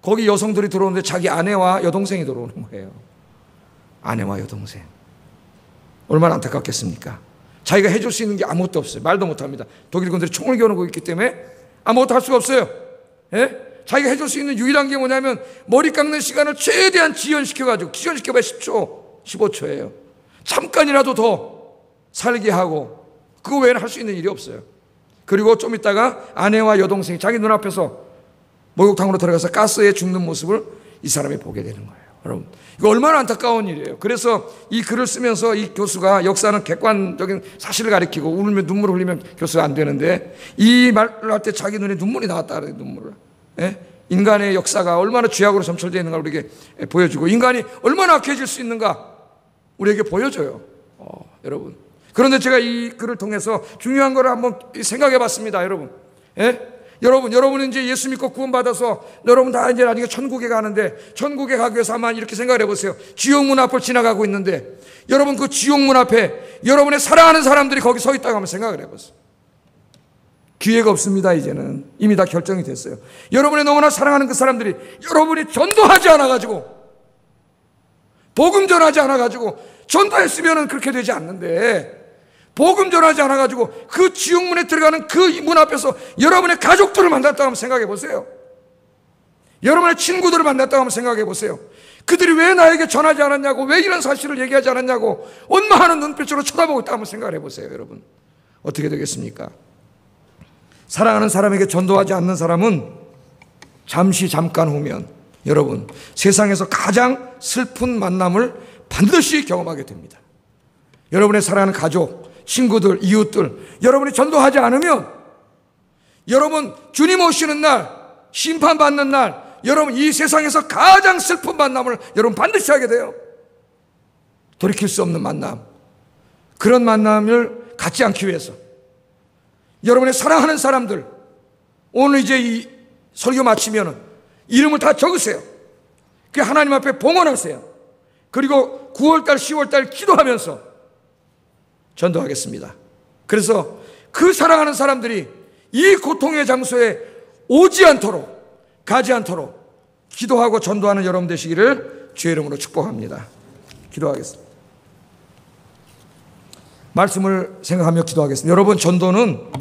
거기 여성들이 들어오는데 자기 아내와 여동생이 들어오는 거예요. 아내와 여동생. 얼마나 안타깝겠습니까? 자기가 해줄 수 있는 게 아무것도 없어요. 말도 못합니다. 독일군들이 총을 겨누고 있기 때문에 아무것도 할 수가 없어요. 자기가 해줄 수 있는 유일한 게 뭐냐면 머리 깎는 시간을 최대한 지연시켜가지고 지연시켜봐야 10초, 15초예요. 잠깐이라도 더 살게 하고 그거 외에는 할 수 있는 일이 없어요. 그리고 좀 있다가 아내와 여동생이 자기 눈앞에서 목욕탕으로 들어가서 가스에 죽는 모습을 이 사람이 보게 되는 거예요. 여러분, 이거 얼마나 안타까운 일이에요. 그래서 이 글을 쓰면서 이 교수가 역사는 객관적인 사실을 가리키고 울면 눈물을 흘리면 교수가 안 되는데 이 말을 할 때 자기 눈에 눈물이 나왔다 그래요. 눈물을. 인간의 역사가 얼마나 죄악으로 점철되어 있는가 우리에게 보여주고 인간이 얼마나 악해질 수 있는가 우리에게 보여줘요. 여러분. 그런데 제가 이 글을 통해서 중요한 걸 한번 생각해 봤습니다. 여러분. 여러분은 이제 예수 믿고 구원받아서 여러분 다 이제 나중에 천국에 가는데 천국에 가기 위해서 한번 이렇게 생각을 해보세요. 지옥문 앞을 지나가고 있는데 여러분 그 지옥문 앞에 여러분의 사랑하는 사람들이 거기 서 있다고 한번 생각을 해보세요. 기회가 없습니다. 이제는 이미 다 결정이 됐어요. 여러분의 너무나 사랑하는 그 사람들이 여러분이 전도하지 않아가지고 복음 전하지 않아가지고 전도했으면 그렇게 되지 않는데 복음 전하지 않아가지고 그 지옥문에 들어가는 그 문 앞에서 여러분의 가족들을 만났다고 한번 생각해 보세요. 여러분의 친구들을 만났다고 한번 생각해 보세요. 그들이 왜 나에게 전하지 않았냐고 왜 이런 사실을 얘기하지 않았냐고 원망하는 눈빛으로 쳐다보고 있다고 한번 생각해 보세요. 여러분 어떻게 되겠습니까? 사랑하는 사람에게 전도하지 않는 사람은 잠깐 후면 여러분, 세상에서 가장 슬픈 만남을 반드시 경험하게 됩니다. 여러분의 사랑하는 가족, 친구들, 이웃들, 여러분이 전도하지 않으면 여러분 주님 오시는 날, 심판받는 날, 여러분 이 세상에서 가장 슬픈 만남을 여러분 반드시 하게 돼요. 돌이킬 수 없는 만남. 그런 만남을 갖지 않기 위해서 여러분의 사랑하는 사람들, 오늘 이제 이 설교 마치면은 이름을 다 적으세요. 그 하나님 앞에 봉헌하세요. 그리고 9월달, 10월달 기도하면서 전도하겠습니다. 그래서 그 사랑하는 사람들이 이 고통의 장소에 오지 않도록, 가지 않도록 기도하고 전도하는 여러분 되시기를 주의 이름으로 축복합니다. 기도하겠습니다. 말씀을 생각하며 기도하겠습니다. 여러분, 전도는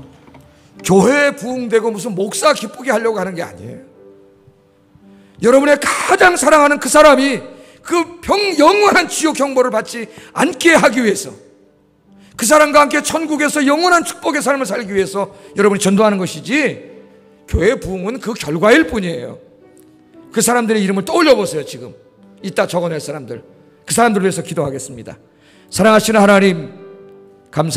교회에 부흥되고 무슨 목사 기쁘게 하려고 하는 게 아니에요. 여러분의 가장 사랑하는 그 사람이 그 영원한 지옥 형벌을 받지 않게 하기 위해서, 그 사람과 함께 천국에서 영원한 축복의 삶을 살기 위해서 여러분이 전도하는 것이지, 교회 부흥은 그 결과일 뿐이에요. 그 사람들의 이름을 떠올려 보세요. 지금 이따 적어낼 사람들, 그 사람들을 위해서 기도하겠습니다. 사랑하시는 하나님, 감사합니다.